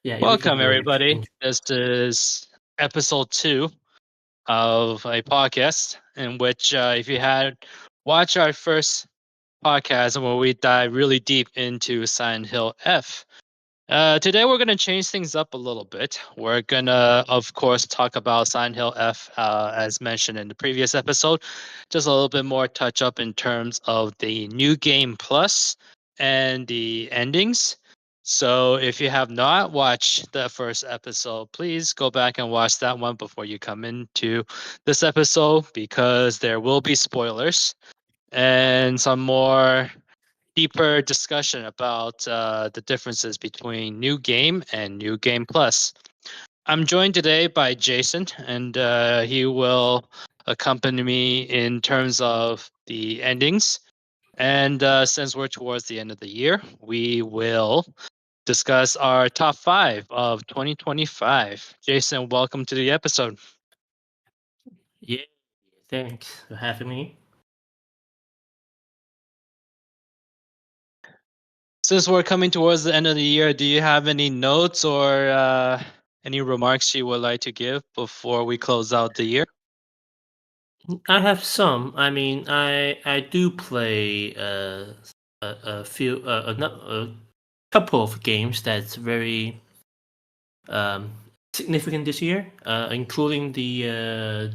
Yeah, we can Welcome, go with everybody. This is episode 2 of a podcast in which, if you had watched our first podcast where we dive really deep into Silent Hill F, today we're going to change things up a little bit. We're going to, of course, talk about Silent Hill F, as mentioned in the previous episode, just a little bit more touch up in terms of the new game plus and the endings. So if you have not watched the first episode, please go back and watch that one before you come into this episode because there will be spoilers and some more deeper discussion about the differences between New Game and New Game Plus. I'm joined today by Jason, and he will accompany me in terms of the endings. And since we're towards the end of the year, we will discuss our top 5 of 2025. Jason, welcome to the episode. Yeah, thanks for having me. Since we're coming towards the end of the year, do you have any notes or any remarks you would like to give before we close out the year? I have some. I mean, I do play a couple of games that's very um, significant this year, including the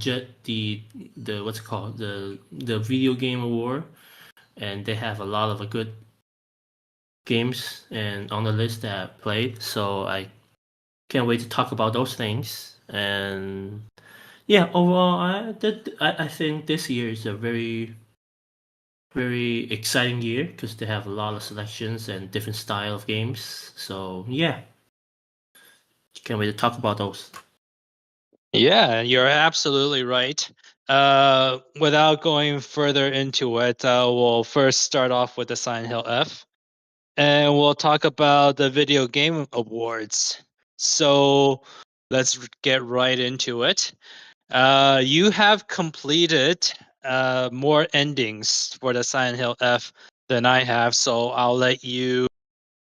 what's it called, the video game award, and they have a lot of good games and on the list that I played. So I can't wait to talk about those things. And yeah, overall, I think this year is a very exciting year because they have a lot of selections and different style of games. So yeah, can't wait to talk about those. Yeah, you're absolutely right. Without going further into it, we'll first start off with the Silent Hill F, and we'll talk about the video game awards. So let's get right into it. You have completed more endings for the Silent Hill F than I have, so I'll let you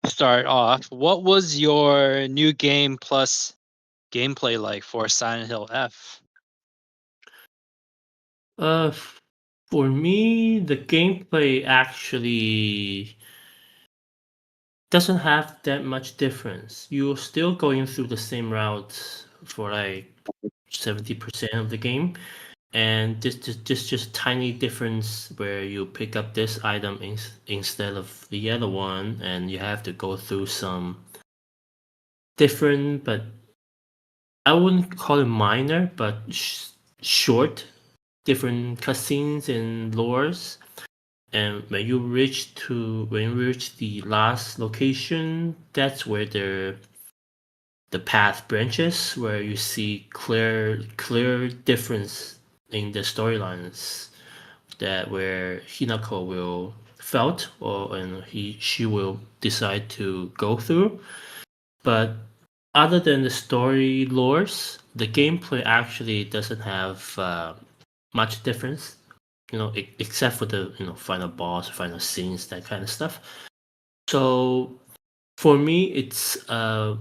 start off. What was your new game plus gameplay like for Silent Hill F? Uh, for me, the gameplay actually doesn't have that much difference. You're still going through the same route for like 70% of the game, and just tiny difference where you pick up this item instead of the other one, and you have to go through some different, but I wouldn't call it minor, but short different cutscenes and lores. And when you reach the last location, that's where the path branches, where you see clear difference in the storylines, that where Hinako will felt or and she will decide to go through. But other than the story lores, the gameplay actually doesn't have much difference. Except for the final boss, final scenes, that kind of stuff. So for me, it's I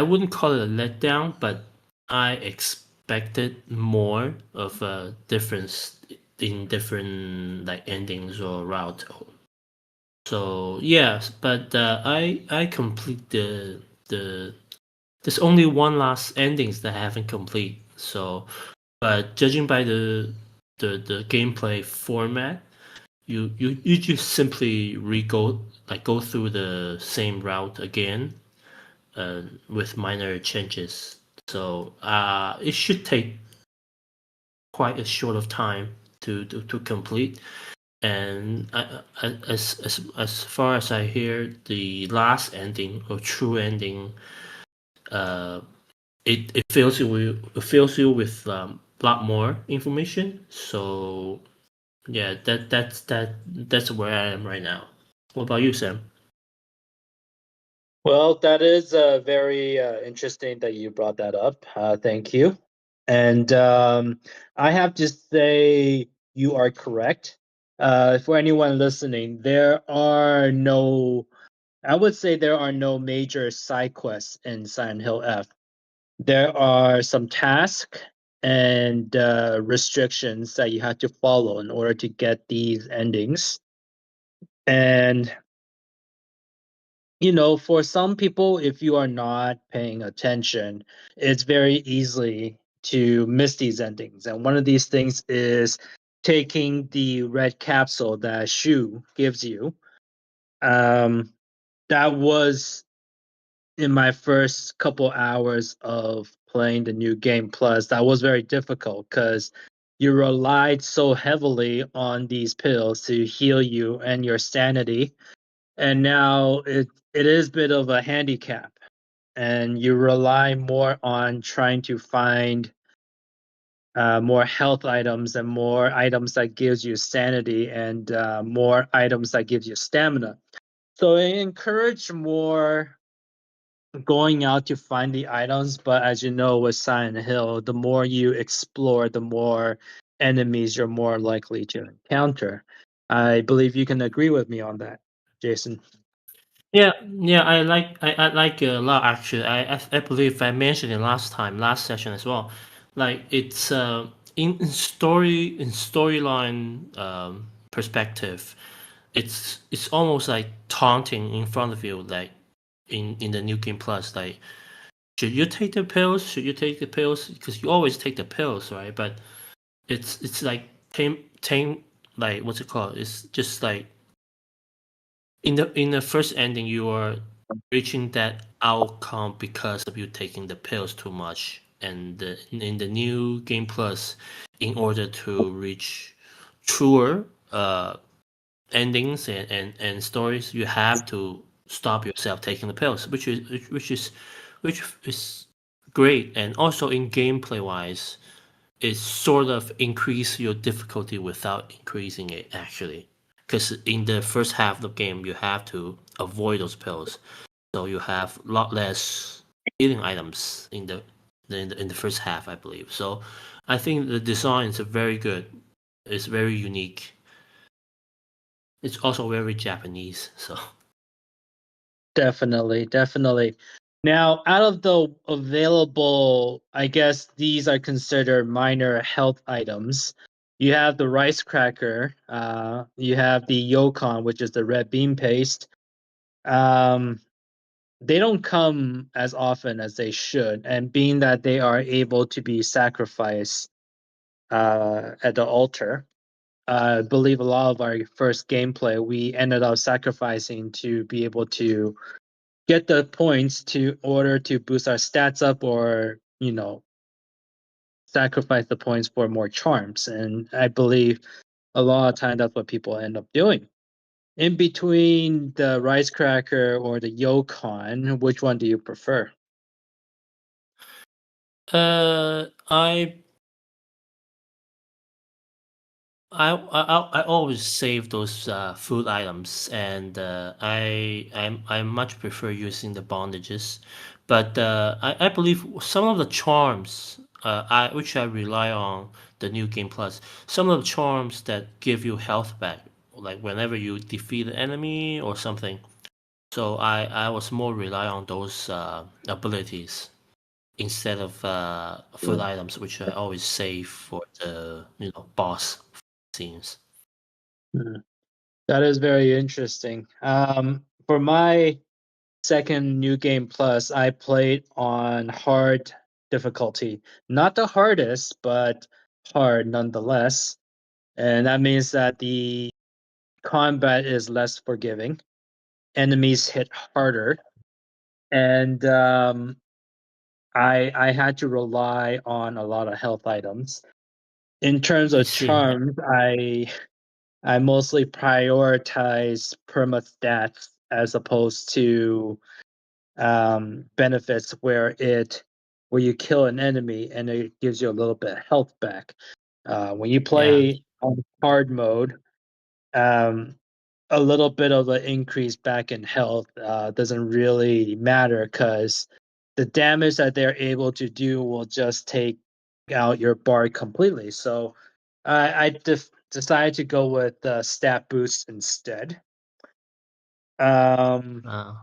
wouldn't call it a letdown, but I expected more of a difference in different like endings or route. So yes, but I complete the there's only one last endings that I haven't complete. So, but judging by the gameplay format, you just simply go through the same route again, with minor changes. So it should take quite a short of time to complete. And as far as I hear, the last ending or true ending, uh, it fills you with a lot more information. So yeah, that's where I am right now. What about you, Sam? Well, that is very interesting that you brought that up. Thank you. And I have to say, you are correct. For anyone listening, there are no I would say there are no major side quests in Silent Hill F. There are some tasks and restrictions that you have to follow in order to get these endings. And for some people, if you are not paying attention, it's very easy to miss these endings. And one of these things is taking the red capsule that Shu gives you. That was in my first couple hours of playing the new game plus. That was very difficult because you relied so heavily on these pills to heal you and your sanity, and now it is a bit of a handicap, and you rely more on trying to find more health items and more items that gives you sanity and more items that gives you stamina. So I encourage more going out to find the items, but as you know with Silent Hill, the more you explore, the more enemies you're more likely to encounter. I believe you can agree with me on that, Jason. Yeah, yeah, I like it a lot actually. I believe I mentioned it last session as well. Like it's in storyline perspective, it's almost like taunting in front of you, like in the new game plus, like should you take the pills? Should you take the pills? Because you always take the pills, right? But it's like tame like what's it called? It's just like in the first ending you are reaching that outcome because of you taking the pills too much, and in the new game plus, in order to reach truer endings and stories, you have to stop yourself taking the pills, which is great. And also in gameplay wise, it sort of increase your difficulty without increasing it actually, because in the first half of the game you have to avoid those pills, so you have a lot less healing items in the first half, I believe. So I think the design is very good. It's very unique. It's also very Japanese. So Definitely, definitely. Now, out of the available, I guess these are considered minor health items. You have the rice cracker, you have the yokon, which is the red bean paste. Um, they don't come as often as they should, and being that they are able to be sacrificed at the altar, I believe a lot of our first gameplay we ended up sacrificing to be able to get the points to order to boost our stats up, or sacrifice the points for more charms. And I believe a lot of time that's what people end up doing. In between the rice cracker or the yokon, which one do you prefer? I I always save those food items, and I much prefer using the bondages, but I believe some of the charms which I rely on the new game plus, some of the charms that give you health back, like whenever you defeat an enemy or something. So I was more rely on those abilities instead of food items, which I always save for the boss scenes. Hmm. That is very interesting. For my second New Game Plus, I played on hard difficulty. Not the hardest, but hard nonetheless. And that means that the combat is less forgiving. Enemies hit harder. And I had to rely on a lot of health items. In terms I of see. charms, I mostly prioritize perma-stats as opposed to benefits where you kill an enemy and it gives you a little bit of health back. When you Yeah, play on hard mode, um, a little bit of an increase back in health doesn't really matter because the damage that they're able to do will just take out your bar completely. So I decided to go with stat boost instead. Uh,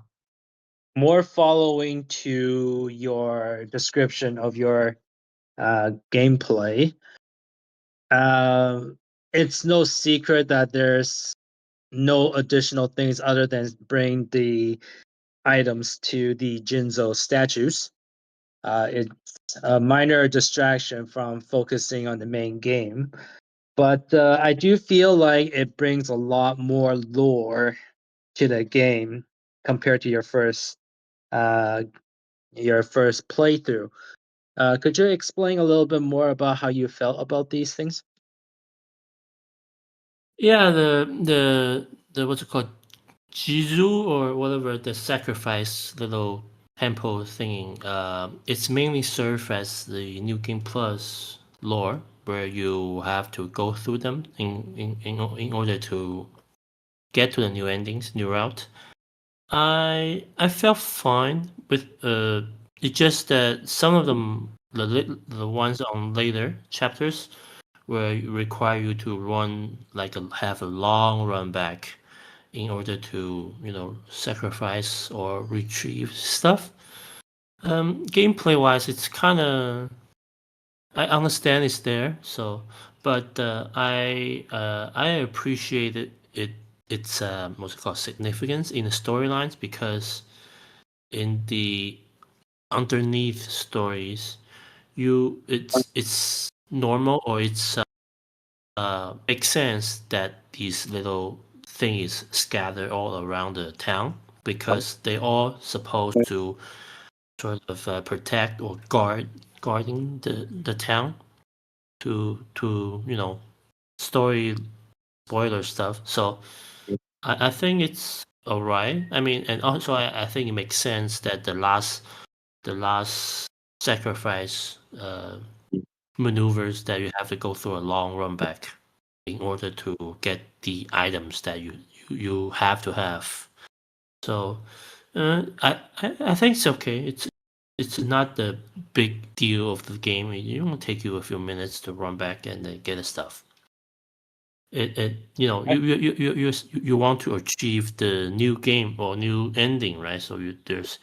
More following to your description of your gameplay. It's no secret that there's no additional things other than bring the items to the Jinzo statues. It's a minor distraction from focusing on the main game, but I do feel like it brings a lot more lore to the game compared to uh, your first playthrough. Could you explain a little bit more about how you felt about these things? yeah, the what's it called, Jizu or whatever, the sacrifice little temple thingy. It's mainly served as the New Game Plus lore, where you have to go through them in order to get to the new endings, new route. I felt fine with it's just that some of them, the ones on later chapters, where it require you to run like have a long run back in order to sacrifice or retrieve stuff. Gameplay wise, it's kind of, I understand it's there, so but I appreciate its what's it called, significance in the storylines, because in the underneath stories, it's normal, or it's makes sense that these little things scatter all around the town, because they all supposed to sort of protect or guarding the town, to story spoiler stuff. So I think it's alright. I mean, and also I think it makes sense that the last sacrifice maneuvers, that you have to go through a long run back in order to get the items that you have to have. So I think it's okay. It's not the big deal of the game. It only take you a few minutes to run back and then get the stuff. It you want to achieve the new game or new ending, right? So there's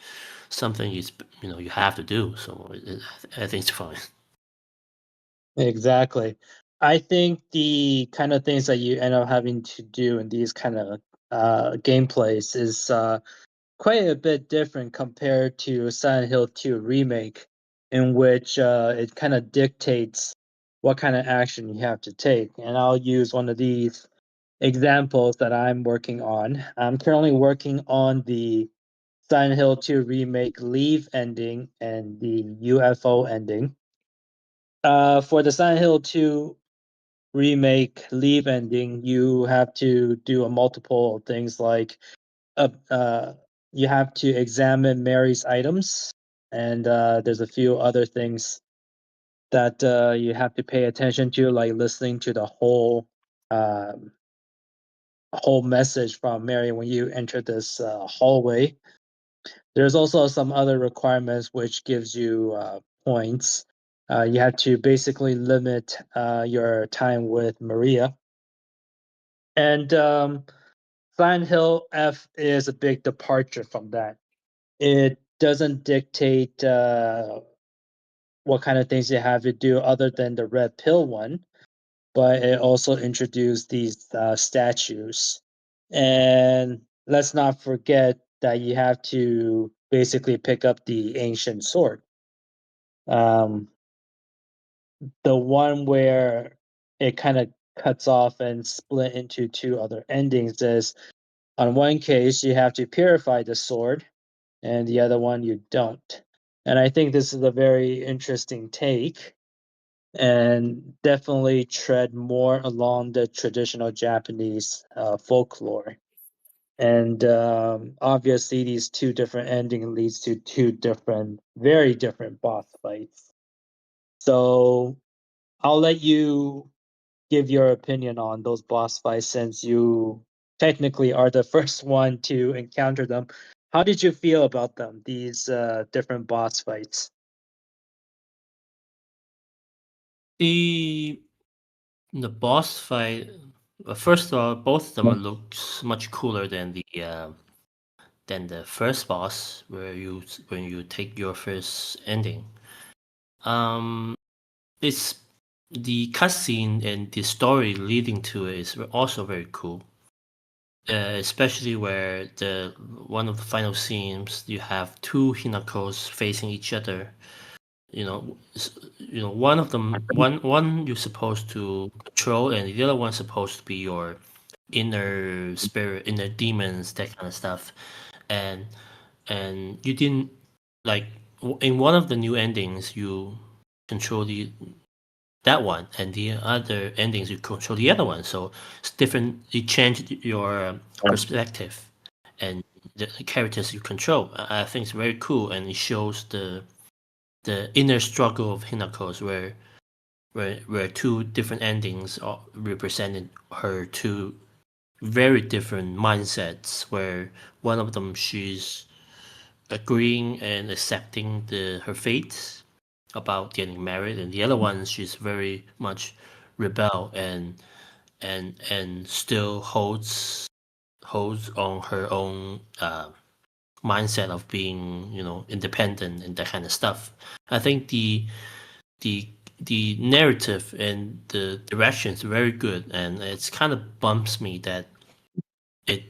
something you have to do. So I think it's fine. Exactly. I think the kind of things that you end up having to do in these kind of gameplays is quite a bit different compared to Silent Hill 2 Remake, in which it kind of dictates what kind of action you have to take. And I'll use one of these examples that I'm working on. I'm currently working on the Silent Hill 2 Remake Leave ending and the UFO ending. For the Silent Hill 2 Remake Leave ending, you have to do a multiple things like uh, uh, you have to examine Mary's items, and there's a few other things that you have to pay attention to, like listening to the whole message from Mary when you enter this hallway. There's also some other requirements which gives you points. You have to basically limit your time with Maria. And Silent Hill F is a big departure from that. It doesn't dictate what kind of things you have to do other than the red pill one, but it also introduced these statues. And let's not forget that you have to basically pick up the ancient sword. Um, the one where it kind of cuts off and split into two other endings is, on one case you have to purify the sword, and the other one you don't. And I think this is a very interesting take, and definitely tread more along the traditional Japanese folklore. And obviously, these two different endings leads to two different, very different boss fights. So I'll let you give your opinion on those boss fights, since you technically are the first one to encounter them. How did you feel about them, these different boss fights? The the boss fight. First of all, both of them looks much cooler than than the first boss, where when you take your first ending. Um, it's the cutscene and the story leading to it is also very cool. Especially where the one of the final scenes, you have two Hinakos facing each other. One of them, one you're supposed to control, and the other one's supposed to be your inner spirit, inner demons, that kind of stuff. And you didn't like in one of the new endings, you control that one, and the other endings you control the other one. So it's different. It changed your perspective and the characters you control. I think it's very cool, and it shows the inner struggle of Hinako's, where two different endings represented her two very different mindsets. Where one of them, she's agreeing and accepting her fate about getting married, and the other one, she's very much rebel and still holds on her own mindset of being, independent and that kind of stuff. I think the the narrative and the direction is very good, and it's kind of bumps me that it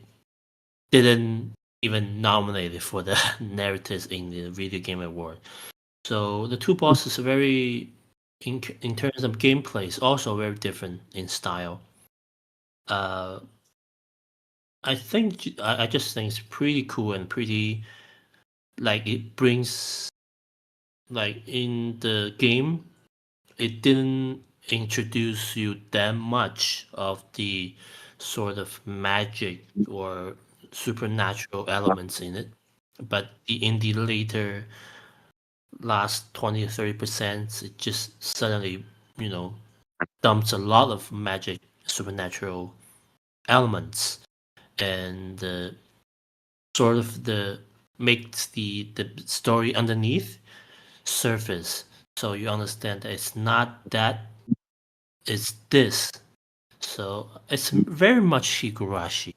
didn't even nominate it for the narratives in the video game award. So the two bosses are very, in terms of gameplay, is also very different in style. Uh, I just think it's pretty cool and pretty, like, it brings, like, in the game, it didn't introduce you that much of the sort of magic or supernatural elements in it, but in the later last 20 or 30%, it just suddenly, you know dumps a lot of magic supernatural elements, and sort of the makes the story underneath surface, so you understand that it's not that, it's this. So it's very much Higurashi.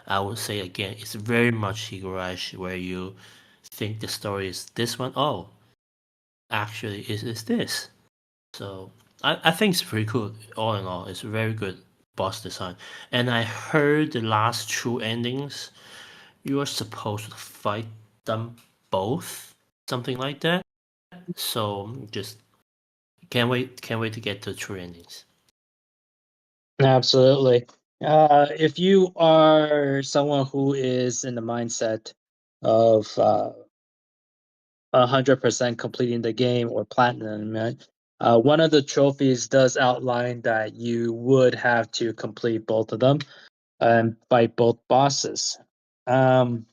I would say again, it's very much Higurashi, where you think the story is this one. Oh, actually, is this. So I think it's pretty cool. All in all, it's very good boss design. And I heard the last two endings, you are supposed to fight them both, something like that. So just can't wait to get to true endings. Absolutely. If you are someone who is in the mindset of 100% completing the game or platinum, right? One of the trophies does outline that you would have to complete both of them and fight both bosses. Um,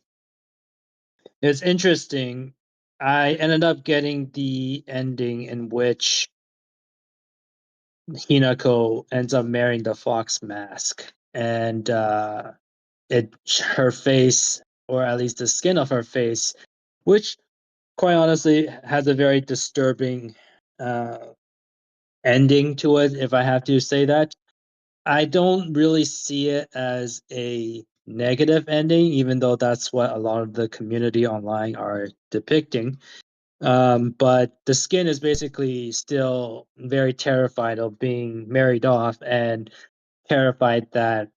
it's interesting. I ended up getting the ending in which Hinako ends up marrying the fox mask, and her face, or at least the skin of her face, which quite honestly has a very disturbing uh, ending to it, if I have to say that. I don't really see it as a negative ending, even though that's what a lot of the community online are depicting. But the skin is basically still very terrified of being married off and terrified that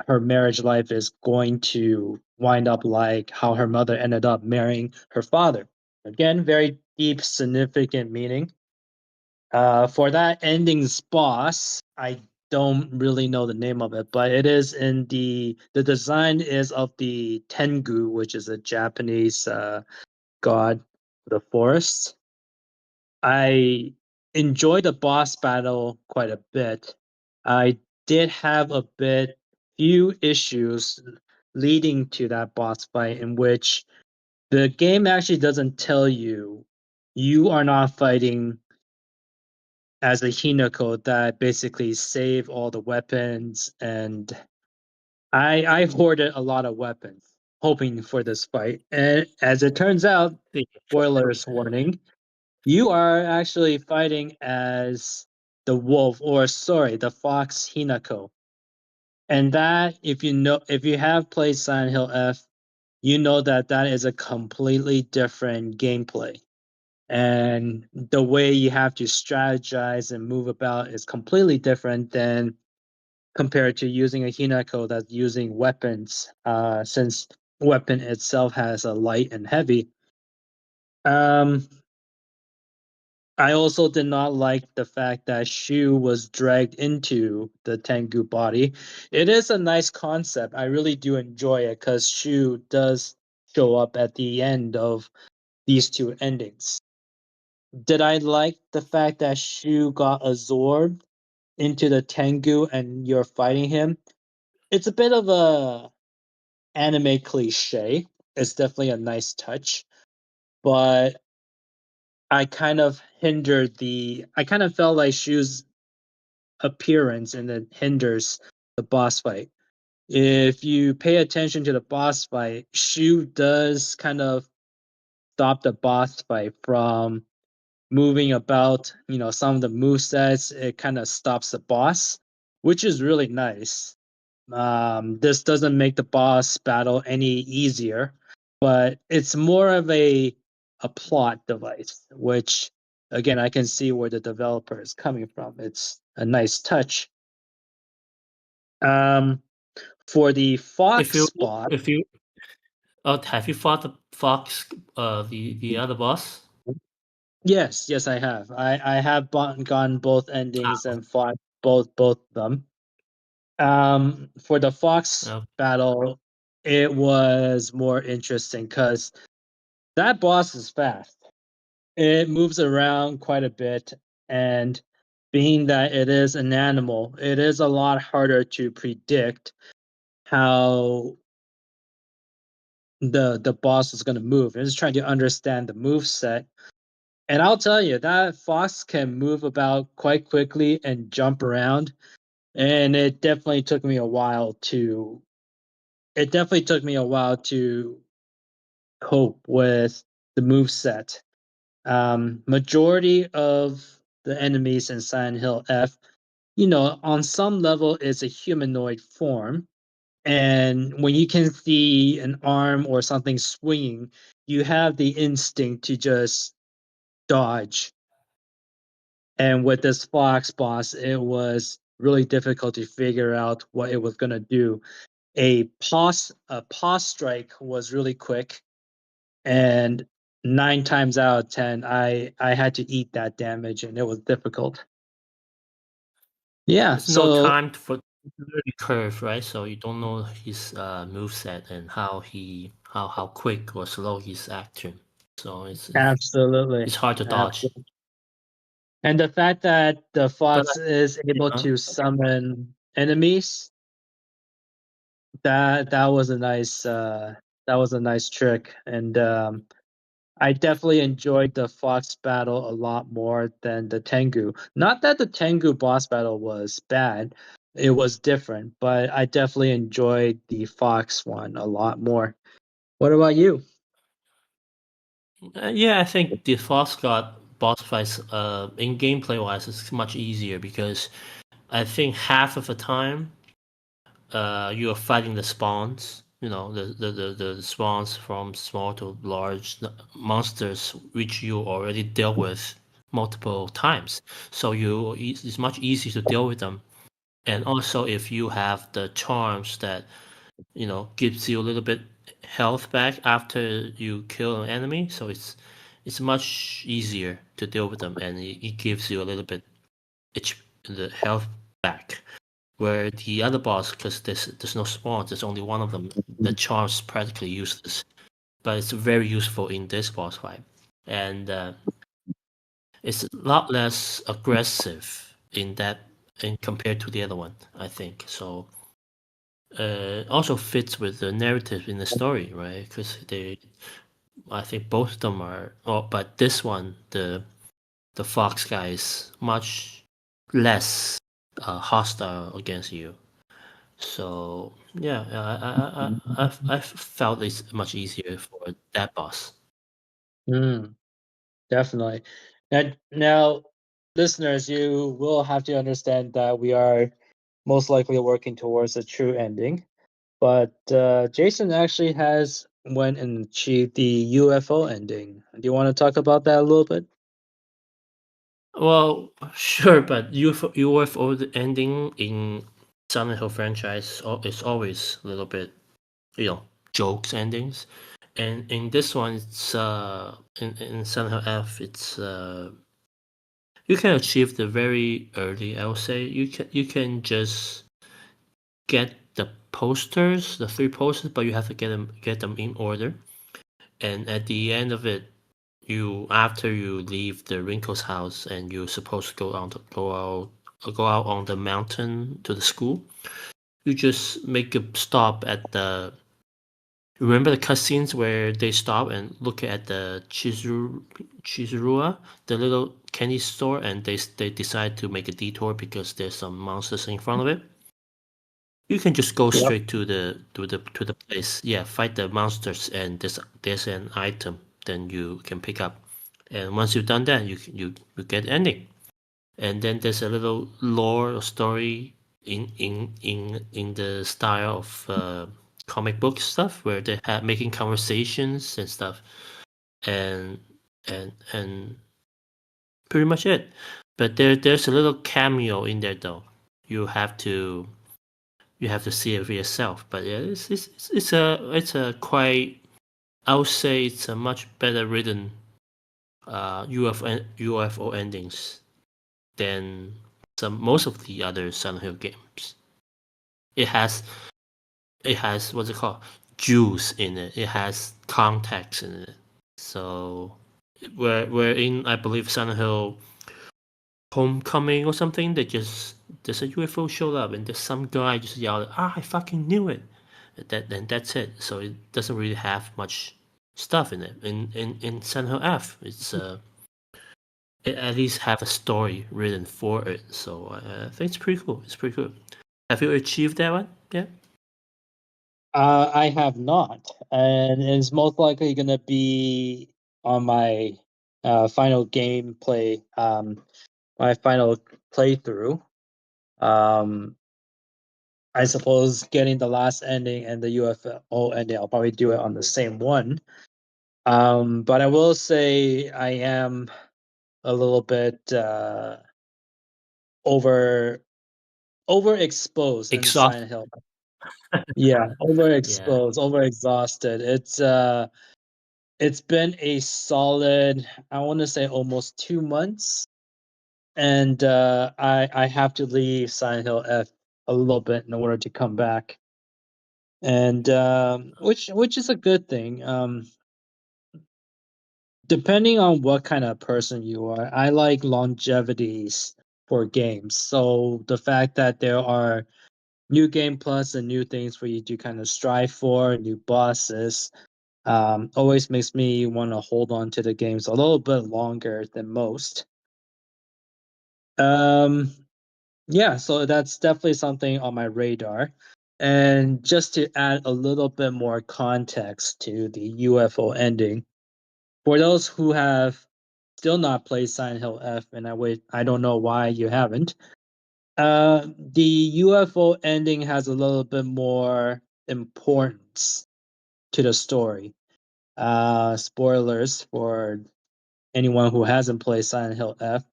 her marriage life is going to wind up like how her mother ended up marrying her father. Again, very deep, significant meaning. For that ending's boss, I don't really know the name of it, but it is in the design is of the Tengu, which is a Japanese god of the forest. I enjoyed the boss battle quite a bit. I did have a few issues leading to that boss fight, in which the game actually doesn't tell you you are not fighting as a Hinako that basically save all the weapons, and I hoarded a lot of weapons hoping for this fight. And as it turns out, spoilers warning, you are actually fighting as the wolf, or sorry, the fox Hinako. And that, if you have played Silent Hill F, you know that that is a completely different gameplay. And the way you have to strategize and move about is completely different than compared to using a Hinako that's using weapons, since weapon itself has a light and heavy. Um, I also did not like the fact that Shu was dragged into the Tengu body. It is a nice concept. I really do enjoy it because Shu does show up at the end of these two endings. Did I like the fact that Shu got absorbed into the Tengu and you're fighting him? It's a bit of a anime cliche. It's definitely a nice touch, but I kind of felt like Shu's appearance and it hinders the boss fight. If you pay attention to the boss fight, Shu does kind of stop the boss fight from moving about. You know, some of the move sets, it kind of stops the boss, which is really nice. This doesn't make the boss battle any easier, but it's more of a plot device, which again I can see where the developer is coming from. It's a nice touch. Um, for the If fox you spot, if you have you fought the fox the other boss? yes, I have. I have gone both endings and fought both of them. For the fox Ah, battle, it was more interesting because that boss is fast. It moves around quite a bit, and being that it is an animal, it is a lot harder to predict how the boss is going to move. And just trying to understand the move set. And I'll tell you that fox can move about quite quickly and jump around. And it definitely took me a while to cope with the move set. Majority of the enemies in Silent Hill F, you know, on some level is a humanoid form. And when you can see an arm or something swinging, you have the instinct to just dodge. And with this fox boss, it was really difficult to figure out what it was going to do. A pause strike was really quick, and 9 times out of 10, I had to eat that damage, and it was difficult. Yeah, there's no so time for learning curve, right? So you don't know his move set and how quick or slow he's acting. So absolutely, it's hard to dodge. absolutely. And the fact that the But fox is able uh, to summon enemies, that was a nice trick. And I definitely enjoyed the fox battle a lot more than the Tengu. Not that the Tengu boss battle was bad, it was different, but I definitely enjoyed the fox one a lot more. What about you? yeah, I think the Fox God boss fights in gameplay wise is much easier because I think half of the time you are fighting the spawns. You know the spawns from small to large monsters, which you already dealt with multiple times. So it's much easier to deal with them. And also, if you have the charms that gives you a little bit health back after you kill an enemy, so it's much easier to deal with them, and it gives you a little bit the health back. Where the other boss, because there's no spawns, there's only one of them. The charm's practically useless, but it's very useful in this boss fight, and it's a lot less aggressive in compared to the other one. I think so. Also fits with the narrative in the story, right? Because I think both of them are. Oh, but this one, the fox guy is much less hostile against you. So yeah, I felt it's much easier for that boss. Mm, definitely. Now, listeners, you will have to understand that we are most likely working towards a true ending. But Jason actually has went and achieved the UFO ending. Do you want to talk about that a little bit? Well, sure, but UFO the ending in Silent Hill franchise is always a little bit, jokes endings, and in this one, it's in Silent Hill F, it's you can achieve the very early. I would say you can just get the posters, the 3 posters, but you have to get them in order, and at the end of it, after you leave the Wrinkles house and you're supposed to go out on the mountain to the school, you just make a stop at the. Remember the cutscenes where they stop and look at the Chizurua, the little candy store, and they decide to make a detour because there's some monsters in front of it. You can just go Yep. straight to the place. Yeah, fight the monsters, and there's an item then you can pick up. And once you've done that, you get ending. And then there's a little lore or story in the style of comic book stuff where they have making conversations and stuff, and and pretty much it. But there's a little cameo in there though. You have to see it for yourself. But yeah, it's a quite. I would say it's a much better written UFO endings than most of the other Silent Hill games. It has what's it called, juice in it. It has context in it. So where in I believe Silent Hill Homecoming or something, there's a UFO showed up and there's some guy just yelled, I fucking knew it. That's it. So it doesn't really have much stuff in it. In Silent Hill F, it at least have a story written for it. So I think it's pretty cool. It's pretty cool. Have you achieved that one? Yeah. I have not, and it's most likely going to be on my final gameplay, my final playthrough. I suppose getting the last ending and the UFO ending, I'll probably do it on the same one. But I will say I am a little bit over overexposed in Exhaust. Silent Hill. Yeah, Yeah. overexposed, overexhausted. It's been a solid, I want to say almost 2 months, and I have to leave Silent Hill F a little bit in order to come back, and which is a good thing. Depending on what kind of person you are, I like longevities for games. So the fact that there are new game plus and new things for you to kind of strive for, new bosses, always makes me want to hold on to the games a little bit longer than most. Um, yeah, so that's definitely something on my radar. And just to add a little bit more context to the UFO ending, for those who have still not played Silent Hill F, and I don't know why you haven't. The UFO ending has a little bit more importance to the story. Spoilers for anyone who hasn't played Silent Hill F.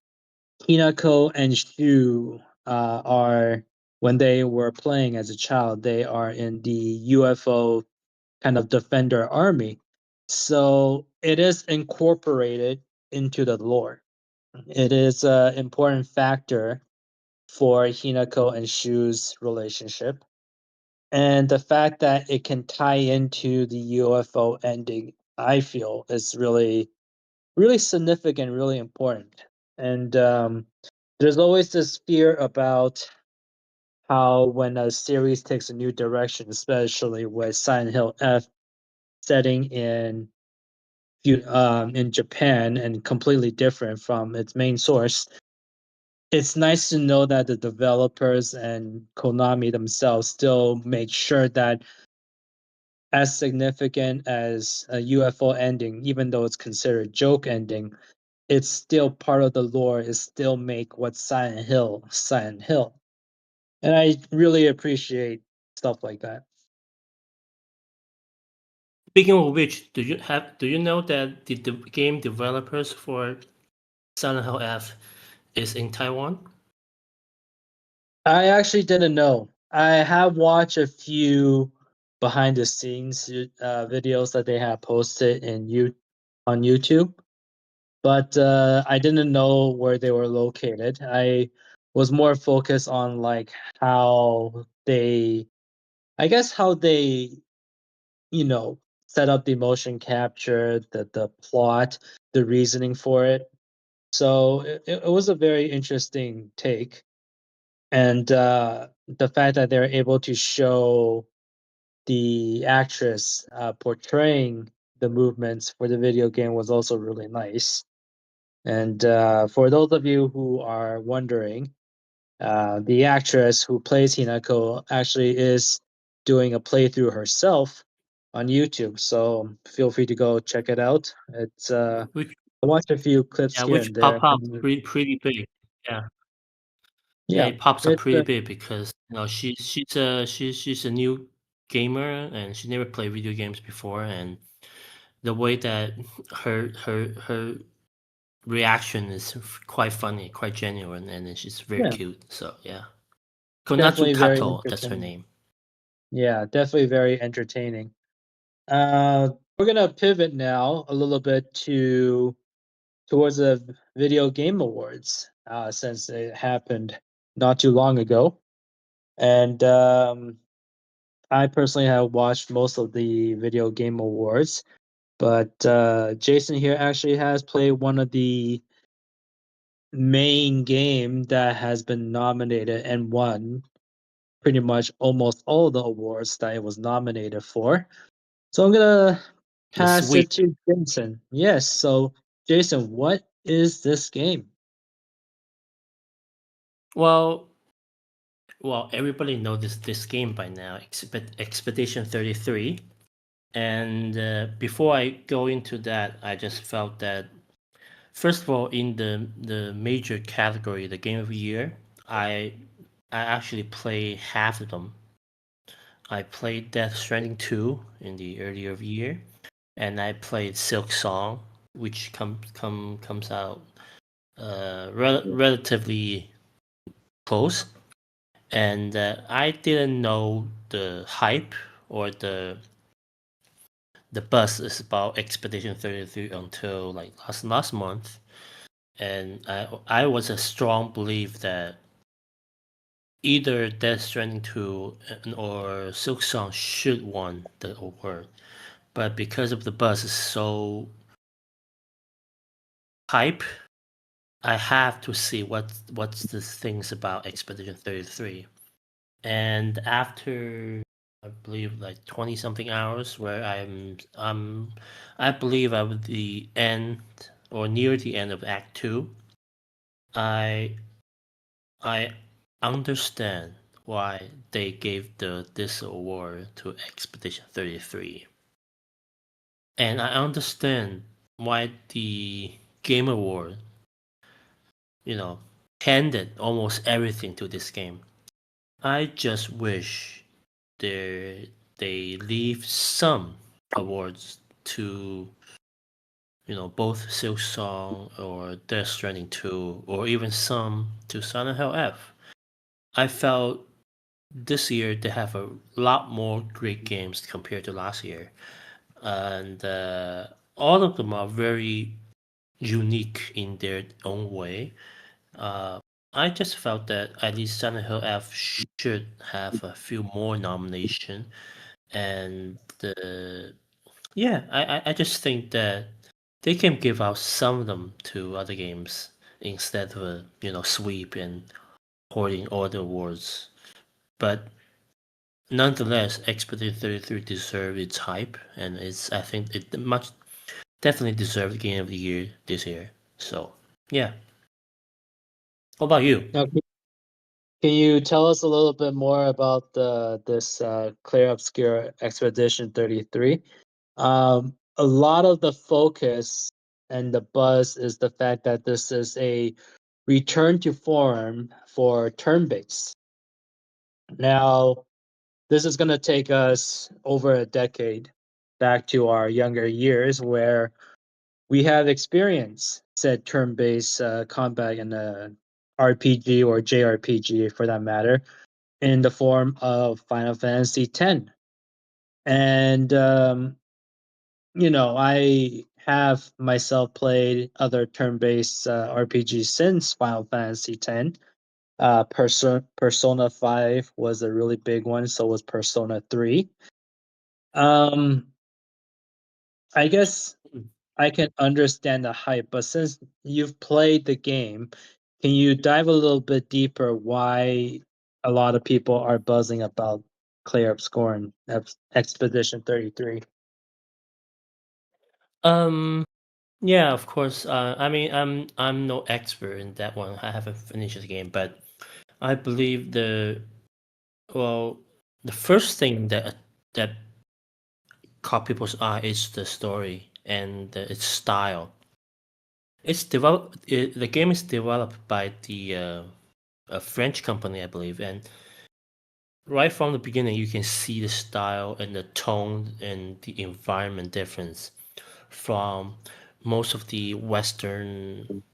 Hinako and Shu are, when they were playing as a child, they are in the UFO kind of defender army. So it is incorporated into the lore. It is an important factor for Hinako and Shu's relationship. And the fact that it can tie into the UFO ending, I feel, is really, really significant, really important. And there's always this fear about how when a series takes a new direction, especially with Silent Hill F setting in Japan and completely different from its main source, it's nice to know that the developers and Konami themselves still make sure that as significant as a UFO ending, even though it's considered joke ending, it's still part of the lore, is still make what Silent Hill Silent Hill. And I really appreciate stuff like that. Speaking of which, do you know that the game developers for Silent Hill F is in Taiwan? I actually didn't know. I have watched a few behind the scenes videos that they have posted on YouTube, but I didn't know where they were located. I was more focused on like how they, I guess how they, you know, set up the motion capture, the plot, the reasoning for it. So it was a very interesting take. And the fact that they're able to show the actress portraying the movements for the video game was also really nice. And for those of you who are wondering, the actress who plays Hinako actually is doing a playthrough herself on YouTube. So feel free to go check it out. It's Which I watched a few clips yeah, here which and there. pop up pretty big. Yeah, yeah, Yeah, it pops up it's pretty big because she's a new gamer and she never played video games before, and the way that her reaction is quite funny, quite genuine, and then she's very yeah, cute. So yeah, Konatsu definitely very Tato, that's her entertaining. name. Yeah, definitely very entertaining. We're gonna pivot now a little bit towards the Video Game Awards, since it happened not too long ago, and I personally have watched most of the Video Game Awards, but Jason here actually has played one of the main game that has been nominated and won pretty much almost all the awards that it was nominated for. So I'm gonna The pass sweep. it to Jason. Yes. So Jason, what is this game? Well, everybody knows this game by now, Expedition 33. And before I go into that, I just felt that first of all, in the major category, the Game of the Year, I I actually play half of them. I played Death Stranding 2 in the earlier of the year, and I played Silk Song, which comes out relatively close. And I didn't know the hype or the buzz is about Expedition 33 until like last month, and I was a strong belief that either Death Stranding 2 or Silk Song should won the award, but because of the buzz is so hype, I have to see what's the things about Expedition 33. And after I believe like 20 something hours where I believe I was the end or near the end of Act 2, I I understand why they gave this award to Expedition 33. And I understand why the Game Award, you know, handed almost everything to this game. I just wish they leave some awards to both Silk Song or Death Stranding 2 or even some to Silent Hill F. I felt this year they have a lot more great games compared to last year, and all of them are very unique in their own way. Uh, I just felt that at least Silent Hill F should have a few more nomination, and yeah, I just think that they can give out some of them to other games instead of a sweep and hoarding all the awards. But nonetheless, Expedition 33 deserves its hype, and I think it much definitely deserved Game of the Year this year. So yeah. What about you? Now, can you tell us a little bit more about this Clear Obscure Expedition 33? A lot of the focus and the buzz is the fact that this is a return to form for turn-based. Now, this is going to take us over a decade back to our younger years where we have experienced said turn-based combat in a RPG or JRPG for that matter in the form of Final Fantasy X. And I have myself played other turn-based RPGs since Final Fantasy X. Persona 5 was a really big one, so was Persona 3. Um, I guess I can understand the hype, but since you've played the game, can you dive a little bit deeper why a lot of people are buzzing about Clear Up Scorn Expedition 33? Yeah, of course. I mean, I'm no expert in that one. I haven't finished the game, but I believe the first thing that caught people's eye is the story and its style. The game is developed by a French company, I believe, and right from the beginning, you can see the style and the tone and the environment difference from most of the Western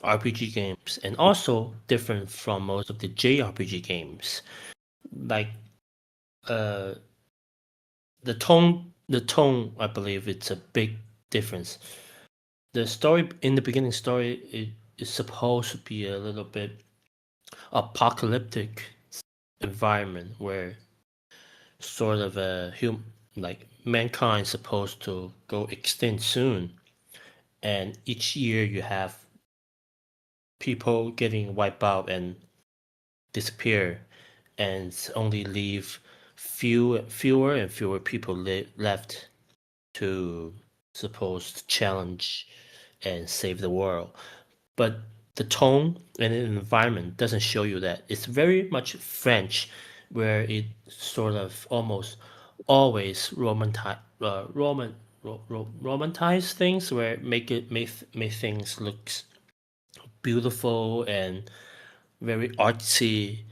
RPG games, and also different from most of the JRPG games. Like uh, the tone, I believe it's a big difference. The story in the beginning story is supposed to be a little bit apocalyptic environment where sort of like mankind supposed to go extinct soon, and each year you have people getting wiped out and disappear, and only leave fewer and fewer people left to suppose challenge and save the world. But the tone and the environment doesn't show you that. It's very much French, where it sort of almost always romanticize things, where make things look beautiful and very artsy,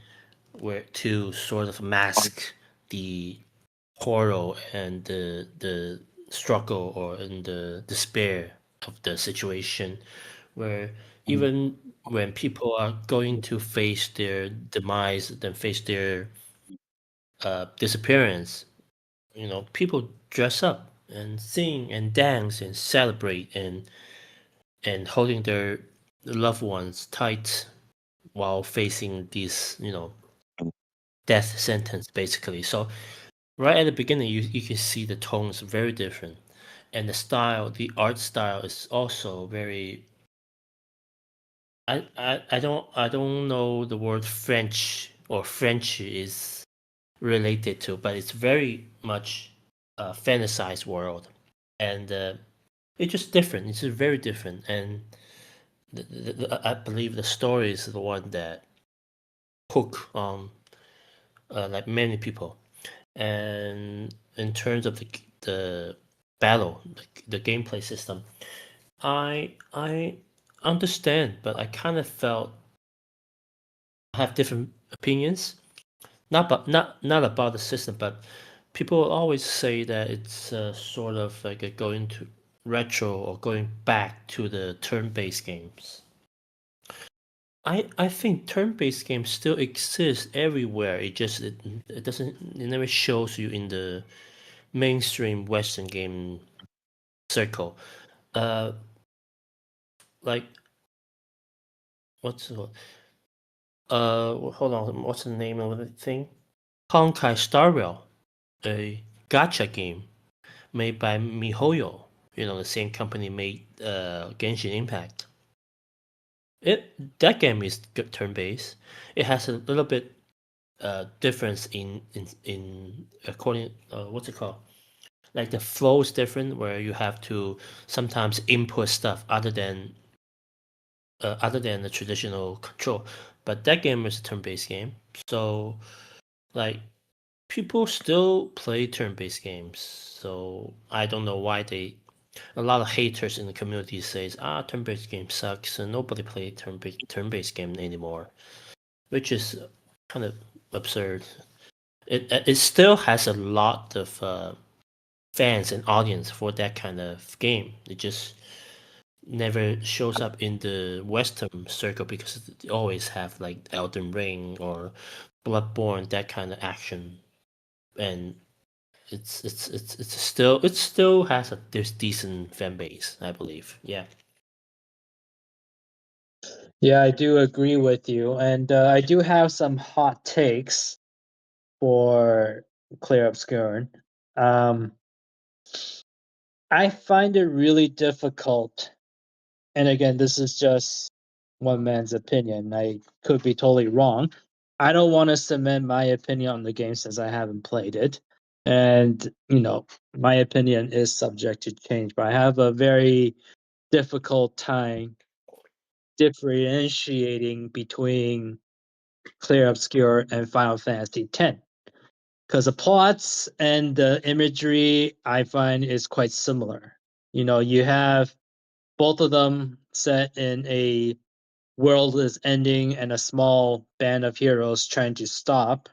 where to sort of mask the horror and the struggle or in the despair of the situation, where even when people are going to face their demise, then face their disappearance, people dress up and sing and dance and celebrate and holding their loved ones tight while facing these death sentence basically. So right at the beginning, you can see the tones very different, and the art style is also very. I don't know the word French or French is related to, but it's very much a fantasized world, and it's just different. It's just very different, and I believe the story is the one that hook like many people. And in terms of the battle, the gameplay system, I understand, but I kind of felt I have different opinions. Not about the system, but people always say that it's sort of like a going to retro or going back to the turn-based games. I think turn-based games still exist everywhere. It doesn't it never shows you in the mainstream Western game circle. Uh, like what's the- hold on, what's the name of the thing? Honkai Star Rail, a gacha game made by MiHoYo. The same company made Genshin Impact. That game is turn based. It has a little bit difference in according what's it called? Like the flow is different, where you have to sometimes input stuff other than the traditional control. But that game is a turn-based game, so like people still play turn-based games. So I don't know why a lot of haters in the community says turn-based game sucks and nobody play turn-based game anymore, which is kind of absurd. It still has a lot of fans and audience for that kind of game. It just never shows up in the Western circle because it always have like Elden Ring or Bloodborne, that kind of action, and it still has a this decent fan base, I believe. Yeah. Yeah, I do agree with you, and I do have some hot takes for Clear Obscure. Um, I find it really difficult, and again, this is just one man's opinion. I could be totally wrong. I don't want to cement my opinion on the game since I haven't played it, and my opinion is subject to change. But I have a very difficult time differentiating between Clear Obscure and Final Fantasy X because the plots and the imagery I find is quite similar. You have both of them set in a world is ending and a small band of heroes trying to stop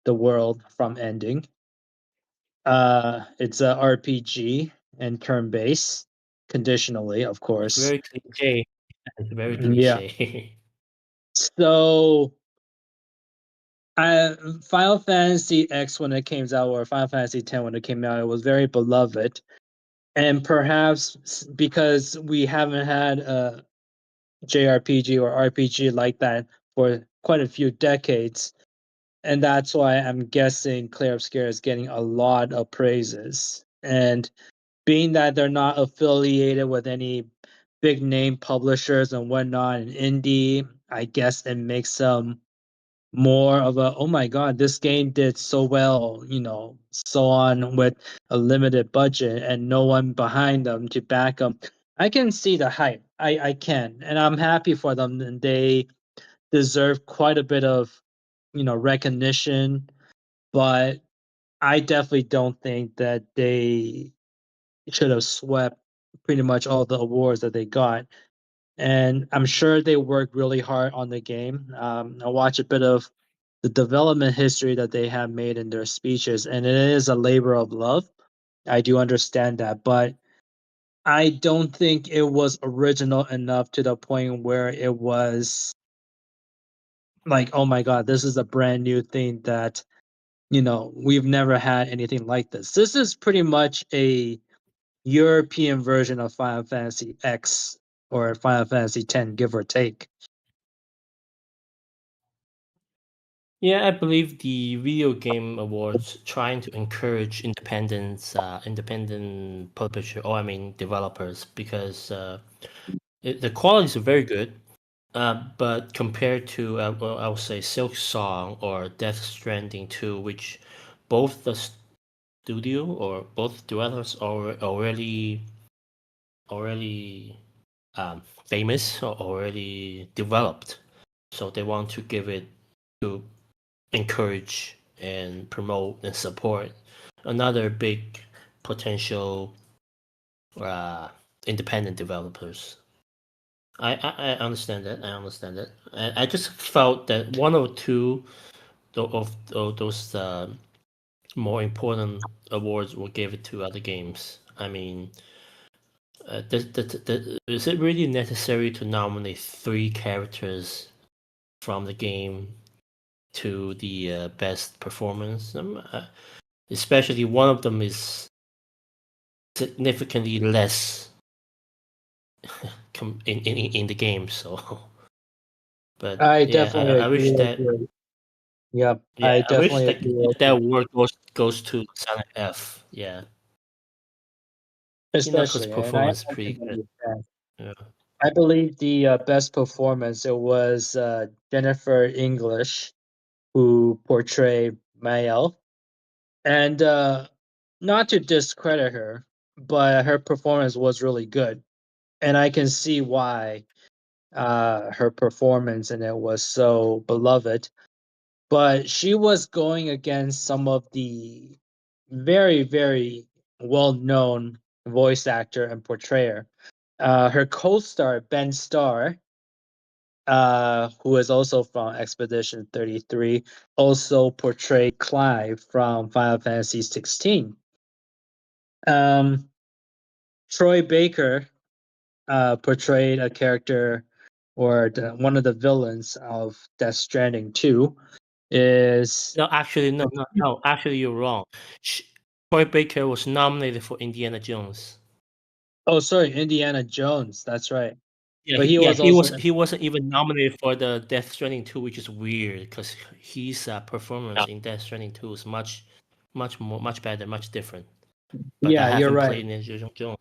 the world from ending. It's a RPG and turn based, conditionally, of It's course. very cliche. It's very Yeah. cliche. So Final Fantasy X when it came out, or Final Fantasy X when it came out, it was very beloved, and perhaps because we haven't had a JRPG or RPG like that for quite a few decades, and that's why I'm guessing Clear Obscure is getting a lot of praises. And being that they're not affiliated with any big name publishers and whatnot, and indie, I guess it makes them more of a, oh my god, this game did so well, so on, with a limited budget and no one behind them to back them. I can see the hype. I can, and I'm happy for them, and they deserve quite a bit of recognition. But I definitely don't think that they should have swept pretty much all the awards that they got. And I'm sure they worked really hard on the game. I watched a bit of the development history that they have made in their speeches, and it is a labor of love. I do understand that, but I don't think it was original enough to the point where it was like, oh my god, this is a brand new thing that we've never had anything like this. This is pretty much a European version of Final Fantasy X or Final Fantasy X, give or take. Yeah, I believe the video game awards trying to encourage independent publisher, or I mean developers, because the quality is very good. But compared to, well, I would say Silk Song or Death Stranding 2, which both the studio or both developers are already famous or already developed, so they want to give it to encourage and promote and support another big potential uh, independent developers. I understand that. I understand that. I just felt that one or two of those more important awards will give it to other games. I mean, is it really necessary to nominate three characters from the game to the best performance? Especially one of them is significantly less in the game. So, but I yeah, definitely I agree wish with that. you. Yep, Yeah, I I wish definitely that agree with you. that award goes to Silent F. Yeah, because Especially, and performance is I pretty can good. understand. Yeah. I believe the best performance it was Jennifer English who portrayed Mael, and not to discredit her, but her performance was really good, and I can see why her performance in it was so beloved. But she was going against some of the very, very well-known voice actor and portrayer. Her co-star Ben Starr, who is also from Expedition 33, also portrayed Clive from Final Fantasy 16. Troy Baker portrayed a character or one of the villains of Death Stranding 2 is No, actually, no. Actually, you're wrong. Troy Baker was nominated for Indiana Jones. oh sorry, Indiana Jones. That's right. Yeah, But he was he also he wasn't even nominated for the Death Stranding 2, which is weird because his performance in Death Stranding 2 is much better, much different. But I yeah, you're haven't right. played Indiana Jones.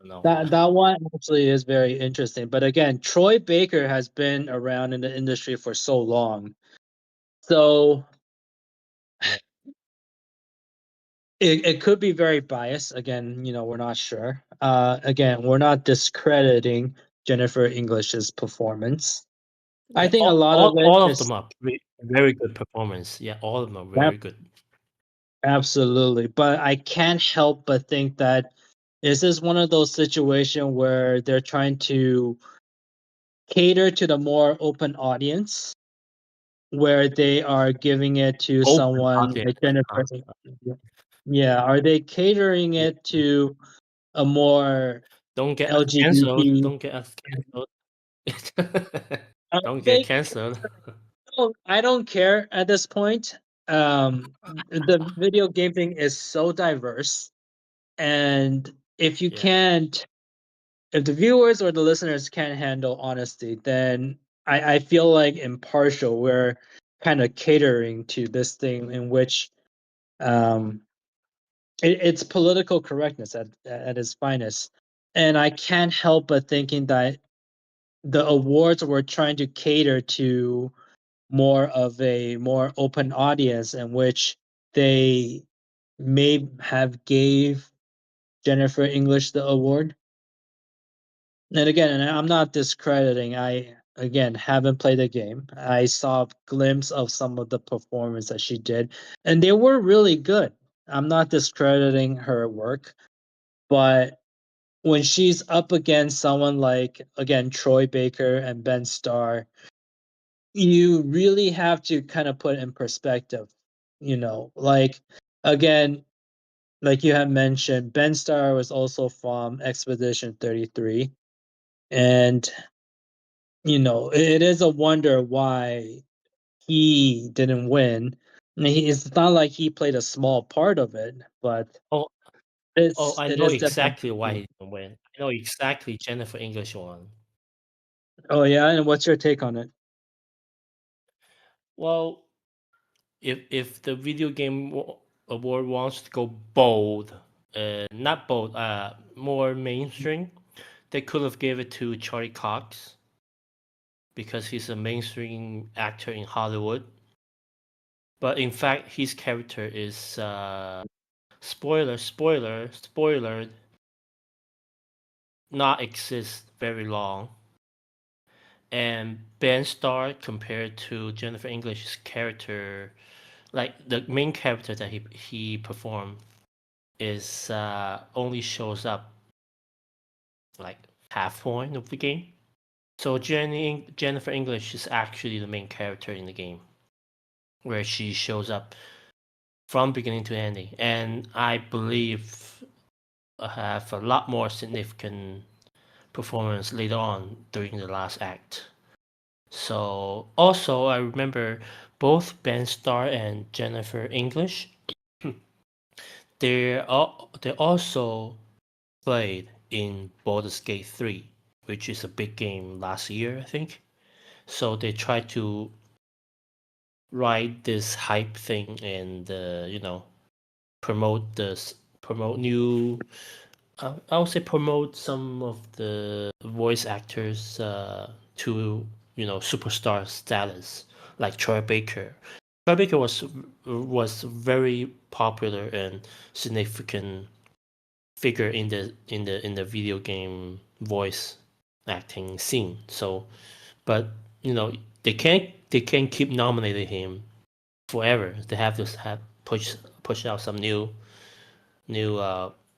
No. That one actually is very interesting. But again, Troy Baker has been around in the industry for so long. So Yeah. it could be very biased. Again, we're not sure. Again, we're not discrediting Jennifer English's performance. I Yeah, think a lot of it all of is them are very good performance. Yeah, all of them are yep, very good. absolutely. But I can't help but think that this is one of those situations where they're trying to cater to the more open audience, where they are giving it to Open someone audience. like Jennifer. Yeah, are they catering Yeah. it to a more Don't get us canceled. LGBT? Don't get us canceled. I Don't get think canceled. I don't care at this point. The video game thing is so diverse, and if you Yeah. can't, if the viewers or the listeners can't handle honesty, then I feel like impartial. We're kind of catering to this thing in which um, it's political correctness at its finest, and I can't help but thinking that the awards were trying to cater to more of a more open audience in which they may have gave Jennifer English the award. And again, and I'm not discrediting. I again haven't played the game. I saw a glimpse of some of the performance that she did, and they were really good. I'm not discrediting her work, but when she's up against someone like again Troy Baker and Ben Starr, you really have to kind of put in perspective, like again, like you have mentioned, Ben Starr was also from Expedition 33, and it is a wonder why he didn't win. It's not like he played a small part of it, but Oh, I it know is definitely. exactly why he didn't win. I know exactly Jennifer English won. Oh yeah, and what's your take on it? Well, if the video game award wants to go bold, not bold, more mainstream, they could have gave it to Charlie Cox because he's a mainstream actor in Hollywood. But in fact, his character is spoiler, not exist very long. And Ben Starr compared to Jennifer English's character, like the main character that he performed, is only shows up like half point of the game. So Jennifer English is actually the main character in the game, where she shows up from beginning to ending, and I believe have a lot more significant performance later on during the last act. So also I remember both Ben Starr and Jennifer English. They also played in Baldur's Gate 3, which is a big game last year, I think. So they tried to ride this hype thing and promote new. I would say promote some of the voice actors to superstar status, like Troy Baker. Troy Baker was very popular and significant figure in the video game voice acting scene. So, but they can't keep nominating him forever. They have to have push out some new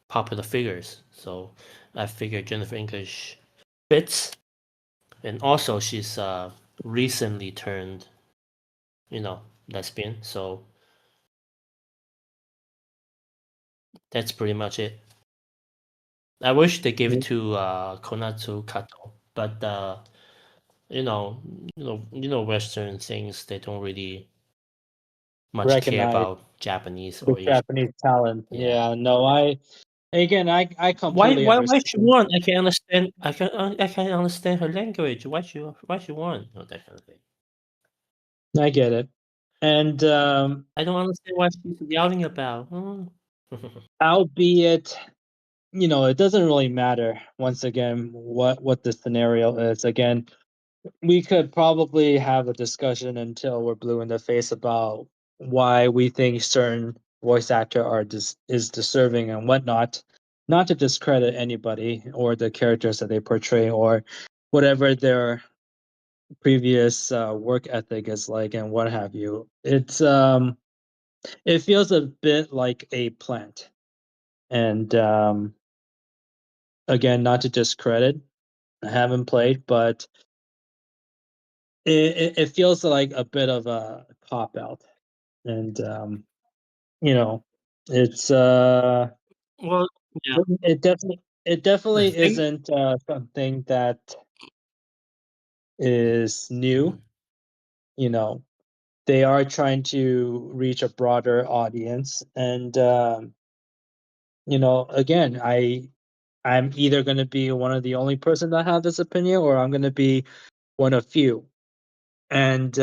popular figures. So I figured Jennifer English fits, and also she's recently turned lesbian. So that's pretty much it. I wish they gave it to Konatsu Kato, but Western things, they don't really much care Recognize about Japanese the or Asian. Japanese talent. Yeah. Yeah, no, I Why completely why she understand. want? I can understand. I can understand her language. Why she want? That kind of thing. I get it. And I don't understand what she's yelling about. albeit, it doesn't really matter once again what the scenario is. Again, we could probably have a discussion until we're blue in the face about why we think certain voice actor is deserving and whatnot. Not to discredit anybody or the characters that they portray or whatever their previous work ethic is like and what have you. It feels a bit like a plant. And again, not to discredit, I haven't played, but it feels like a bit of a cop out. And you know, it's Well, yeah. it The definitely thing. isn't something that is new. You know, they are trying to reach a broader audience, and again, I'm either going to be one of the only person that have this opinion, or I'm going to be one of few. And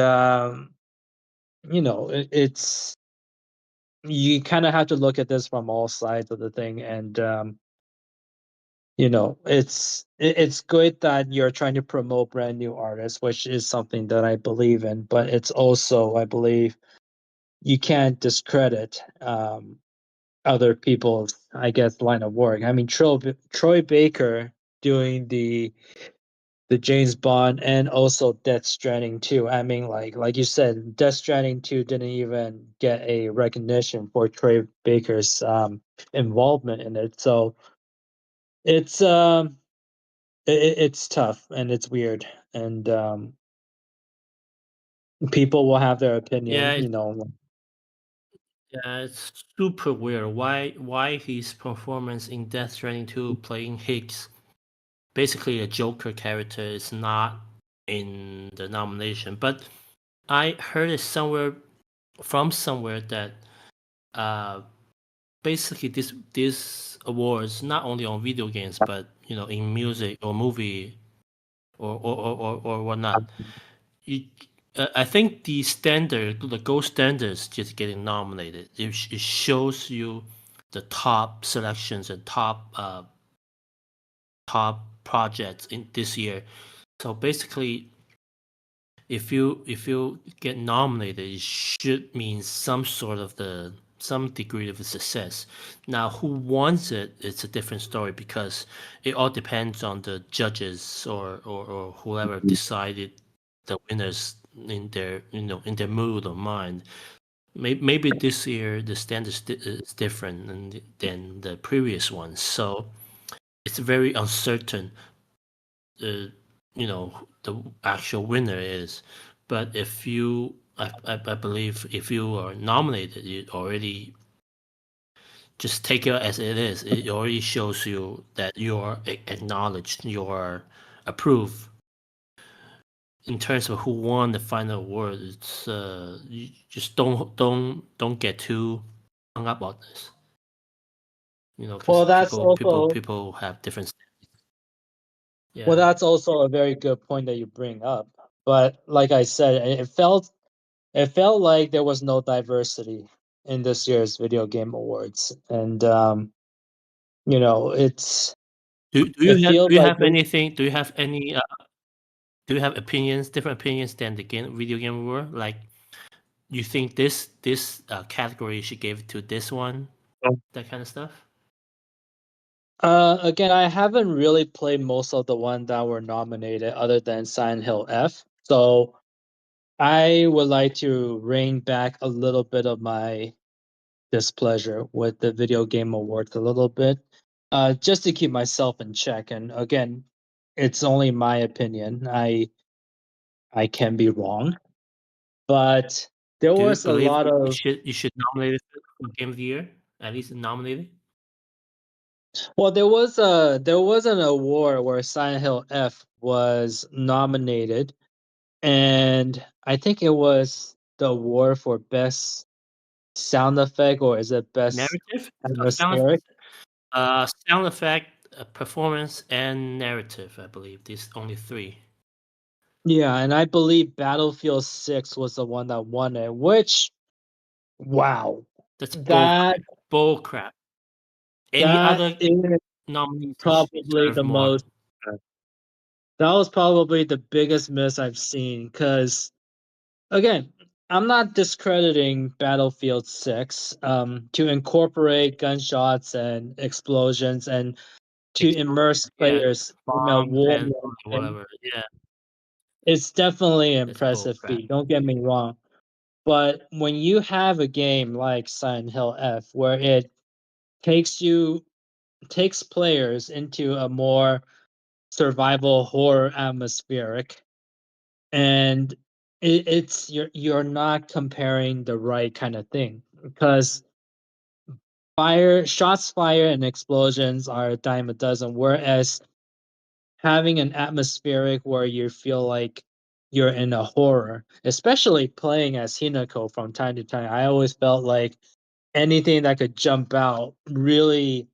it's you kind of have to look at this from all sides of the thing, and it's good that you're trying to promote brand new artists, which is something that I believe in. But it's also, I believe, you can't discredit other people's, I guess, line of work. I mean, Troy Baker doing the James Bond and also Death Stranding 2. I mean, like you said, Death Stranding 2 didn't even get a recognition for Troy Baker's involvement in it. So it's it's tough and it's weird, and people will have their Yeah, opinion. it's super weird. Why his performance in Death Stranding 2 playing Higgs, basically a Joker character, is not in the nomination. But I heard it from somewhere that uh basically this awards not only on video games but in music or movie or whatnot. You, I think the gold standards just getting nominated. It shows you the top selections and top projects in this year. So basically, if you get nominated, it should mean some degree of success. Now, who wants it? It's a different story because it all depends on the judges or whoever decided the winners in their mood or mind. Maybe this year the standard is different than the previous ones, so it's very uncertain. uh, the actual winner is. But I believe if you are nominated, you already just take it as it is. It already shows you that you are acknowledged, you are approved. In terms of who won the final award, it's you just don't get too hung up on this. Because Well, that's people also people have different. well, Yeah. that's also a very good point that you bring up. But like I said, it felt like there was no diversity in this year's video game awards, and it's Do it you have feels do you like have anything? Do you have any? Do you have different opinions than the video game award? Like, you think this category should give to this one, that kind of stuff? again, I haven't really played most of the ones that were nominated other than Silent Hill F. So I would like to rein back a little bit of my displeasure with the video game awards a little bit, just to keep myself in check. And again, it's only my opinion. I can be wrong, but there Do you was a believe lot you of should you should nominate it for Game of the Year? At least nominate it? Well, there was an award where Silent Hill F was nominated, and I think it was the award for best sound effect, or is it best Narrative, atmospheric? sound effect, performance, and narrative. I believe these only three. Yeah, and I believe Battlefield 6 was the one that won it, which wow. That's bull That crap. Bull crap. Any that other is nominees probably deserve the more. most that was probably the biggest miss I've seen, because again, I'm not discrediting Battlefield 6 to incorporate gunshots and explosions and to immerse Yeah, players in a bombs war, and and whatever. Yeah, it's definitely an that's bull impressive crap. feat, don't get me wrong. But when you have a game like Silent Hill F where it takes you takes players into a more survival horror atmospheric, and it's you're not comparing the right kind of thing, because shots fire and explosions are a dime a dozen, whereas having an atmospheric where you feel like you're in a horror, especially playing as Hinako from time to time, I always felt like anything that could jump out really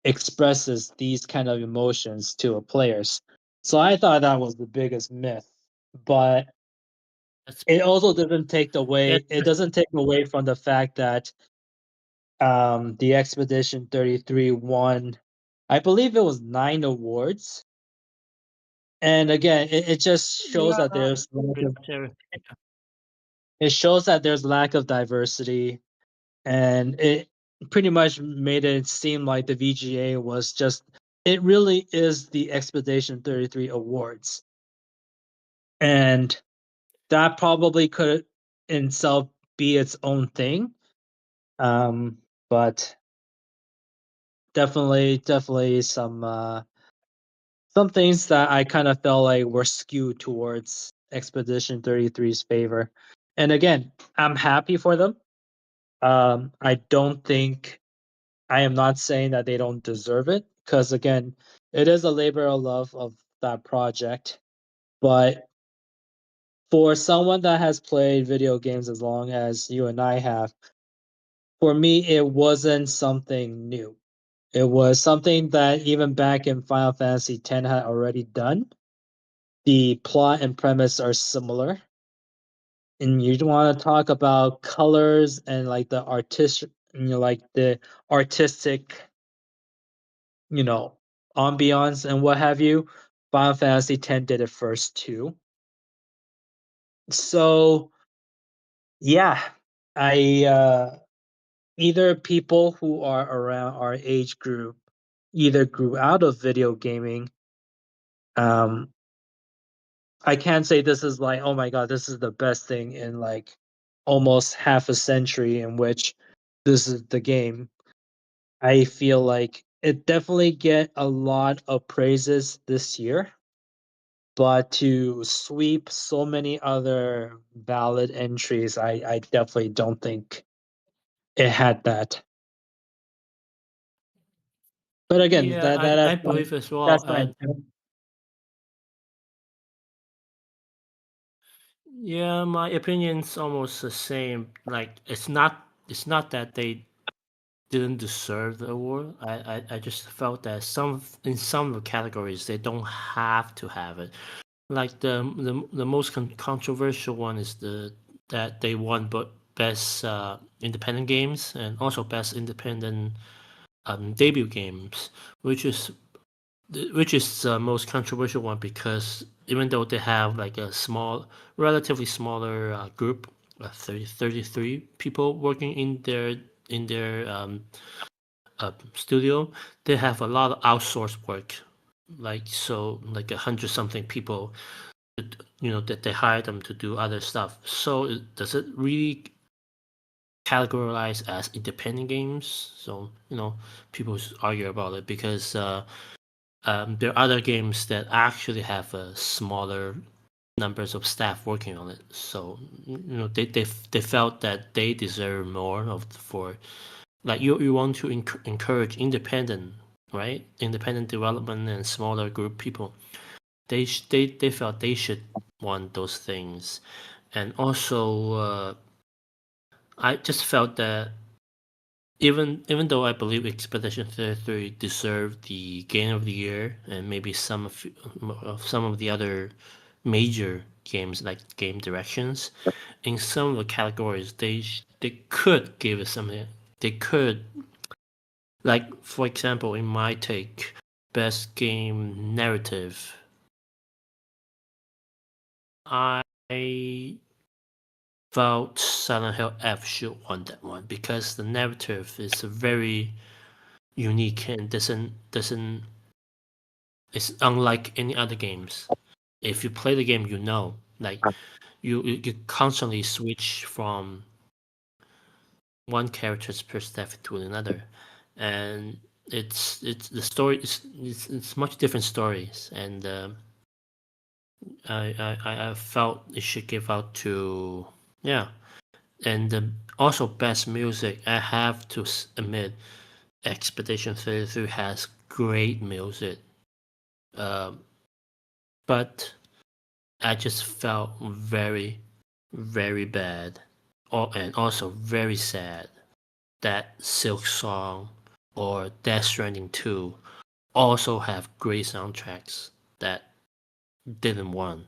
expresses these kind of emotions to a players. So I thought that was the biggest myth. But That's it also doesn't take yeah. away it doesn't take away from the fact that the Expedition 33 won, I believe it was 9 awards. And again, it just shows Yeah, that pretty much everything. it shows that there's lack of diversity, and it pretty much made it seem like the VGA was just it really is the Expedition 33 awards. And that probably could in itself be its own thing. But definitely some things that I kind of felt like were skewed towards Expedition 33's favor. And again, I'm happy for them. I don't think I am not saying that they don't deserve it, because again, it is a labor of love of that project. But for someone that has played video games as long as you and I have, for me, it wasn't something new. It was something that even back in Final Fantasy X had already done. The plot and premise are similar. And you want to talk about colors and like the artistic, like the artistic, you know, ambiance and what have you. Final Fantasy X did it first too. So yeah, I either people who are around our age group either grew out of video gaming. Um, I can't say this is like, oh my god, this is the best thing in like almost half a century in which this is the game. I feel like it definitely get a lot of praises this year, but to sweep so many other valid entries, I definitely don't think it had that. But again, Yeah, I that's believe as well. that's my Yeah, my opinion's almost the same. Like it's not that they didn't deserve the award. I just felt that in some of the categories they don't have to have it. Like the most controversial one is that they won but best independent games and also best independent debut games, which is which is the most controversial one because even though they have like a relatively smaller group, 33 people working in their studio, they have a lot of outsourced work, like 100 something people, that they hire them to do other stuff. So does it really categorize as independent games? So people argue about it because. There are other games that actually have smaller numbers of staff working on it. So they felt that they deserve more for like you want to encourage independent, right? Independent development and smaller group people. They felt they should want those things, and also I just felt that even though I believe Expedition 33 deserved the Game of the Year and maybe some of the other major games like game directions, in some of the categories they could give it something. They could, like, for example, in my take, best game narrative. I felt Silent Hill F should won that one because the narrative is very unique and doesn't it's unlike any other games. If you play the game, you know, like you constantly switch from one character's perspective to another, and it's the story it's much different stories, and I felt it should give out to yeah, and also best music. I have to admit, Expedition 33 has great music, but I just felt very, very bad, and also very sad that Silk Song or Death Stranding 2 also have great soundtracks that didn't won.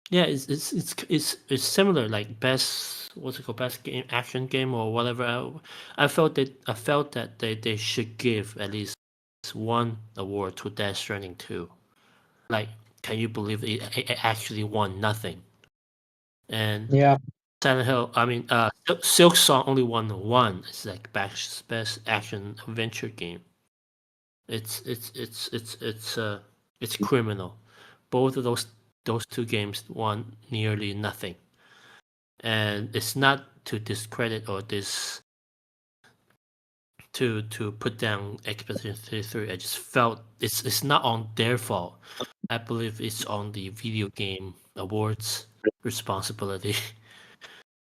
Yeah, it's similar, like best, what's it called, best game, action game or whatever. I felt that they should give at least one award to Death Stranding 2. Like, can you believe it actually won nothing? And Yeah. Silent Hill, I mean, Silk Song only won one. It's like best action adventure game. It's criminal. Both of those two games won nearly nothing, and it's not to discredit or to put down Expedition 33. I just felt it's not on their fault. I believe it's on the video game awards responsibility.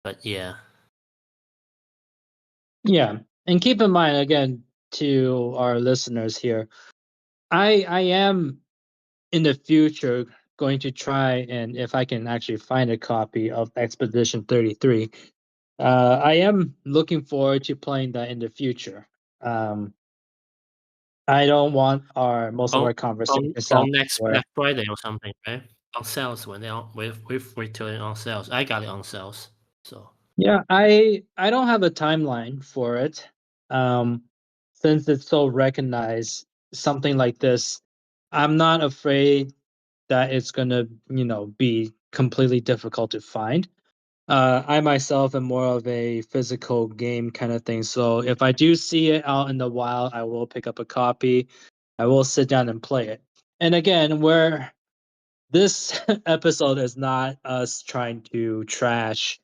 But yeah. Yeah. And keep in mind again to our listeners here, I am in the future going to try and if I can actually find a copy of Expedition 33. I am looking forward to playing that in the future. Um, I don't want most of on our conversation on to sound on next where Black Friday or something, right? On sales when they on with retailing on sales. I got it on sales. So yeah, I don't have a timeline for it. Um, since it's so recognized, something like this, I'm not afraid that it's gonna, be completely difficult to find. I myself am more of a physical game kind of thing. So if I do see it out in the wild, I will pick up a copy. I will sit down and play it. And again, where this episode is not us trying to trash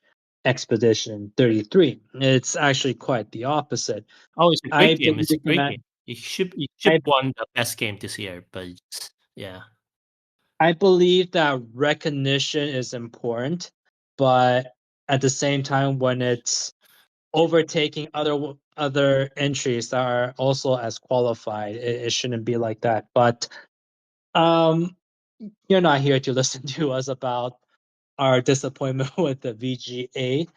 Expedition 33. It's actually quite the opposite. oh, it's a I great game. It's a believe great that game. It should I won the best game this year, but yeah. I believe that recognition is important, but at the same time, when it's overtaking other entries that are also as qualified, it shouldn't be like that. But um, you're not here to listen to us about our disappointment with the VGA.